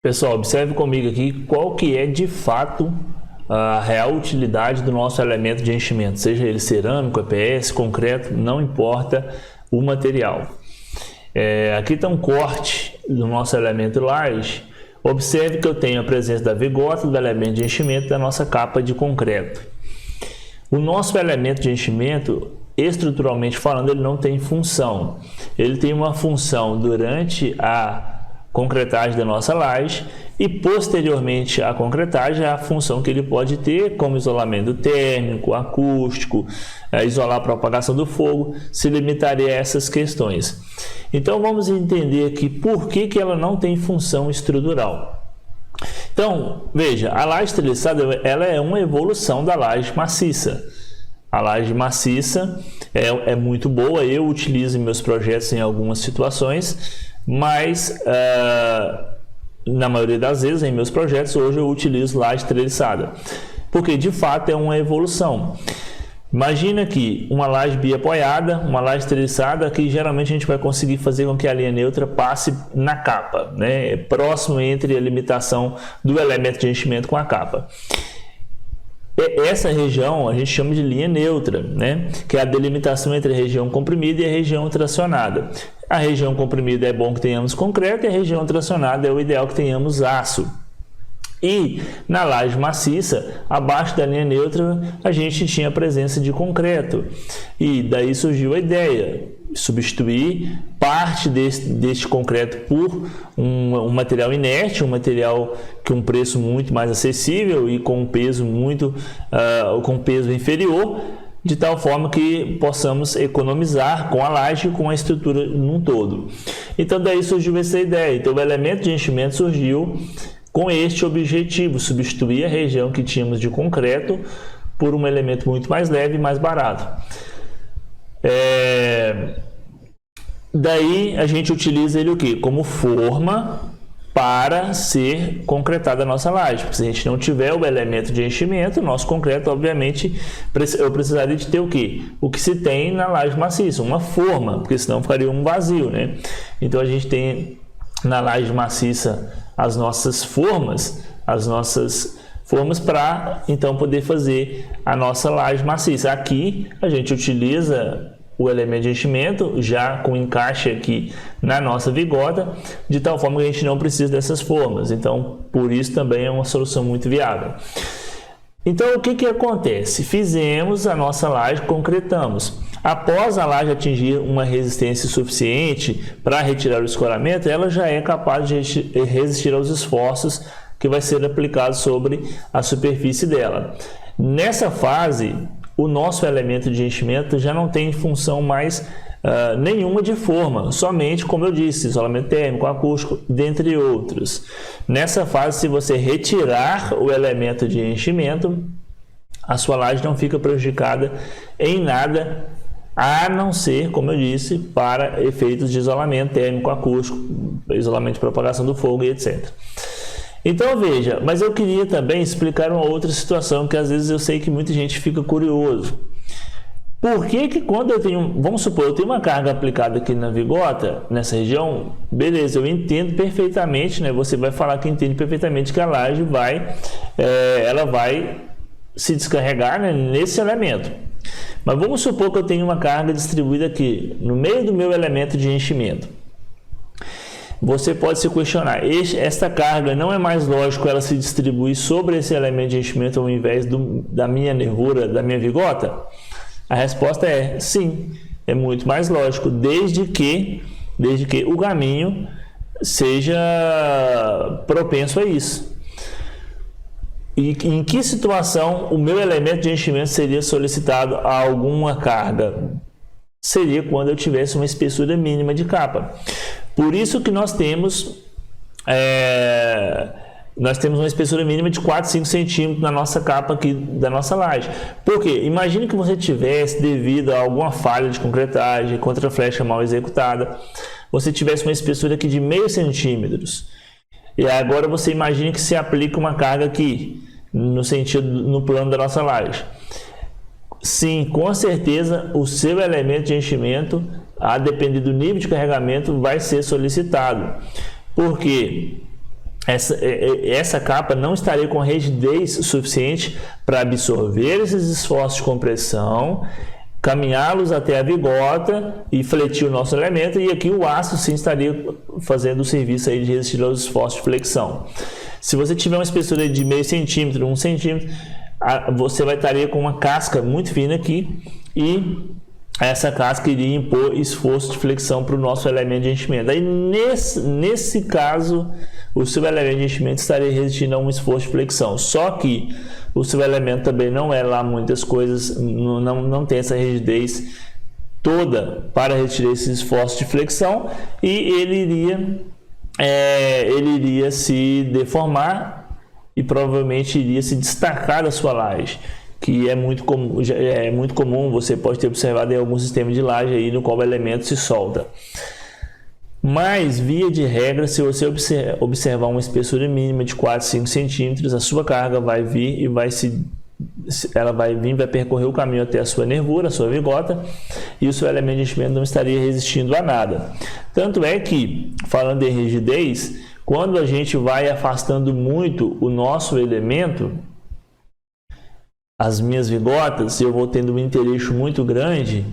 Pessoal, observe comigo aqui qual que é de fato a real utilidade do nosso elemento de enchimento, seja ele cerâmico, EPS, concreto, não importa o material. Aqui está um corte do nosso elemento laje. Observe que eu tenho a presença da vigota, do elemento de enchimento da nossa capa de concreto. O nosso elemento de enchimento, estruturalmente falando, ele não tem função. Ele tem uma função durante a concretagem da nossa laje e posteriormente à concretagem a função que ele pode ter como isolamento térmico, acústico, isolar a propagação do fogo, se limitaria a essas questões. Então vamos entender aqui por que ela não tem função estrutural. Então veja, a laje treliçada ela é uma evolução da laje maciça. A laje maciça é muito boa, eu utilizo em meus projetos em algumas situações, mas na maioria das vezes em meus projetos hoje eu utilizo laje treliçada, porque de fato é uma evolução. Imagina que uma laje biapoiada, uma laje treliçada, que geralmente a gente vai conseguir fazer com que a linha neutra passe na capa, né? Próximo entre a limitação do elemento de enchimento com a capa. Essa região a gente chama de linha neutra, né? Que é a delimitação entre a região comprimida e a região tracionada. A região comprimida é bom que tenhamos concreto e a região tracionada é o ideal que tenhamos aço. E na laje maciça, abaixo da linha neutra, a gente tinha a presença de concreto. E daí surgiu a ideia de substituir parte deste concreto por um material inerte, um material com um preço muito mais acessível e com um peso com peso inferior, de tal forma que possamos economizar com a laje e com a estrutura num todo. Então daí surgiu essa ideia. Então o elemento de enchimento surgiu com este objetivo, substituir a região que tínhamos de concreto por um elemento muito mais leve e mais barato. Daí a gente utiliza ele o quê? Como forma para ser concretada a nossa laje. Porque se a gente não tiver o elemento de enchimento, nosso concreto, obviamente, eu precisaria de ter o quê? O que se tem na laje maciça, uma forma, porque senão ficaria um vazio, né? Então a gente tem na laje maciça as nossas formas para então poder fazer a nossa laje maciça. Aqui a gente utiliza o elemento de enchimento já com encaixe aqui na nossa vigota, de tal forma que a gente não precisa dessas formas. Então, por isso também é uma solução muito viável. Então, o que acontece? Fizemos a nossa laje, concretamos. Após a laje atingir uma resistência suficiente para retirar o escoramento, ela já é capaz de resistir aos esforços que vai ser aplicado sobre a superfície dela. Nessa fase, o nosso elemento de enchimento já não tem função mais nenhuma de forma, somente, como eu disse, isolamento térmico, acústico, dentre outros. Nessa fase, se você retirar o elemento de enchimento, a sua laje não fica prejudicada em nada, a não ser, como eu disse, para efeitos de isolamento térmico, acústico, isolamento de propagação do fogo e etc. Então veja, mas eu queria também explicar uma outra situação que às vezes eu sei que muita gente fica curioso. Por que quando eu tenho, vamos supor, eu tenho uma carga aplicada aqui na vigota, nessa região, beleza, eu entendo perfeitamente, né? Você vai falar que entende perfeitamente que a laje ela vai se descarregar, né, nesse elemento. Mas vamos supor que eu tenho uma carga distribuída aqui, no meio do meu elemento de enchimento. Você pode se questionar, esta carga não é mais lógico ela se distribuir sobre esse elemento de enchimento ao invés da minha nervura, da minha vigota? A resposta é sim, é muito mais lógico, desde que o caminho seja propenso a isso. E em que situação o meu elemento de enchimento seria solicitado a alguma carga? Seria quando eu tivesse uma espessura mínima de capa. Por isso que nós temos uma espessura mínima de 4, 5 centímetros na nossa capa aqui da nossa laje. Por quê? Imagine que você tivesse, devido a alguma falha de concretagem, contraflecha mal executada, você tivesse uma espessura aqui de 0,5 centímetros. E agora você imagine que se aplica uma carga aqui, no plano da nossa laje. Sim, com certeza o seu elemento de enchimento, a depender do nível de carregamento, vai ser solicitado. Por quê? essa capa não estaria com rigidez suficiente para absorver esses esforços de compressão, caminhá-los até a vigota e fletir o nosso elemento, e aqui o aço sim estaria fazendo o serviço aí de resistir aos esforços de flexão. Se você tiver uma espessura de meio centímetro, 1 centímetro, você vai estar com uma casca muito fina aqui, e essa casca iria impor esforço de flexão para o nosso elemento de enchimento. Aí nesse caso, o seu elemento de enchimento estaria resistindo a um esforço de flexão. Só que o seu elemento também não é lá muitas coisas, não tem essa rigidez toda para resistir a esses esforços de flexão, e ele iria se deformar e provavelmente iria se destacar da sua laje, que é muito comum, você pode ter observado em alguns sistemas de laje aí no qual o elemento se solda. Mas, via de regra, se você observar uma espessura mínima de 4 a 5 centímetros, a sua carga vai vir e vai percorrer o caminho até a sua nervura, a sua vigota, e o seu elemento de enchimento não estaria resistindo a nada. Tanto é que, falando em rigidez, quando a gente vai afastando muito o nosso elemento, as minhas vigotas, eu vou tendo um intereixo muito grande,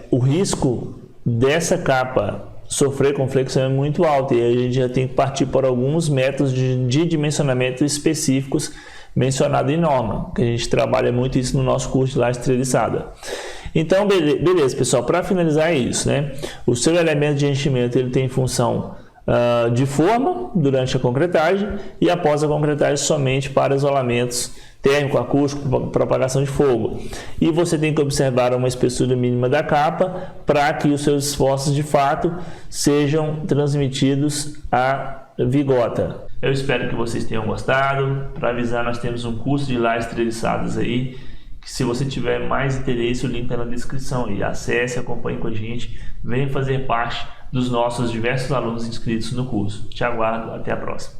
o risco dessa capa sofrer com flexão é muito alto, e a gente já tem que partir por alguns métodos de dimensionamento específicos mencionado em norma, que a gente trabalha muito isso no nosso curso de laje treliçada. Então, beleza, pessoal, para finalizar é isso, né? O seu elemento de enchimento ele tem função de forma durante a concretagem, e após a concretagem somente para isolamentos térmico, acústico, propagação de fogo. E você tem que observar uma espessura mínima da capa para que os seus esforços de fato sejam transmitidos à vigota. Eu espero que vocês tenham gostado. Para avisar, nós temos um curso de lajes treliçadas aí, que se você tiver mais interesse, o link está na descrição aí. Acesse, acompanhe com a gente, venha fazer parte dos nossos diversos alunos inscritos no curso. Te aguardo, até a próxima.